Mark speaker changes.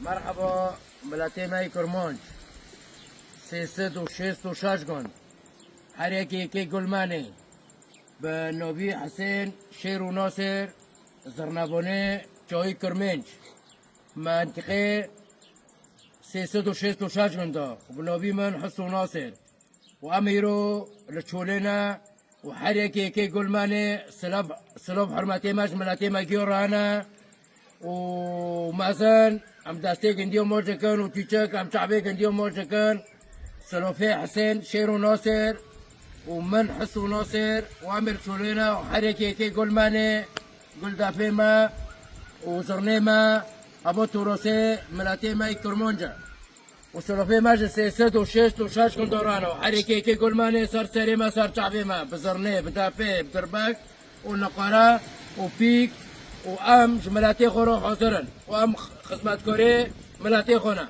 Speaker 1: مرحبا ملاتي ماي كرمانج سيسد وشيست وشاشقون حريكي كي قلماني بنوبي حسين شير وناصر زرنابوني جوي كرمانج منطقة سيسد وشيست وشاشقون دا وبنوبي من حسو ناصر وأميرو لتشولينا وحريكي كي قلماني سلاب حرمتي ماش ملاتي ما جيورانا ومازن ام داستيك نديو موجكن وتيتشك ام شعبيك نديو موجكن سلوفي حسين شيرو ناصر ومن حسو ناصر وامر شولينا وحركي كي قلماني قل دافيما وزرنيما ابو توروسي ملاتي ماي كرمونجا وسلوفي ماجل سد وشيشت وشاش كندورانو وحركي كي قلماني صار سريما صار شعبيما بزرني بدافي بدرباك ونقرا وبيك وام ملاتي خورو حاضرن وام خدمات كوري ملاتي خونا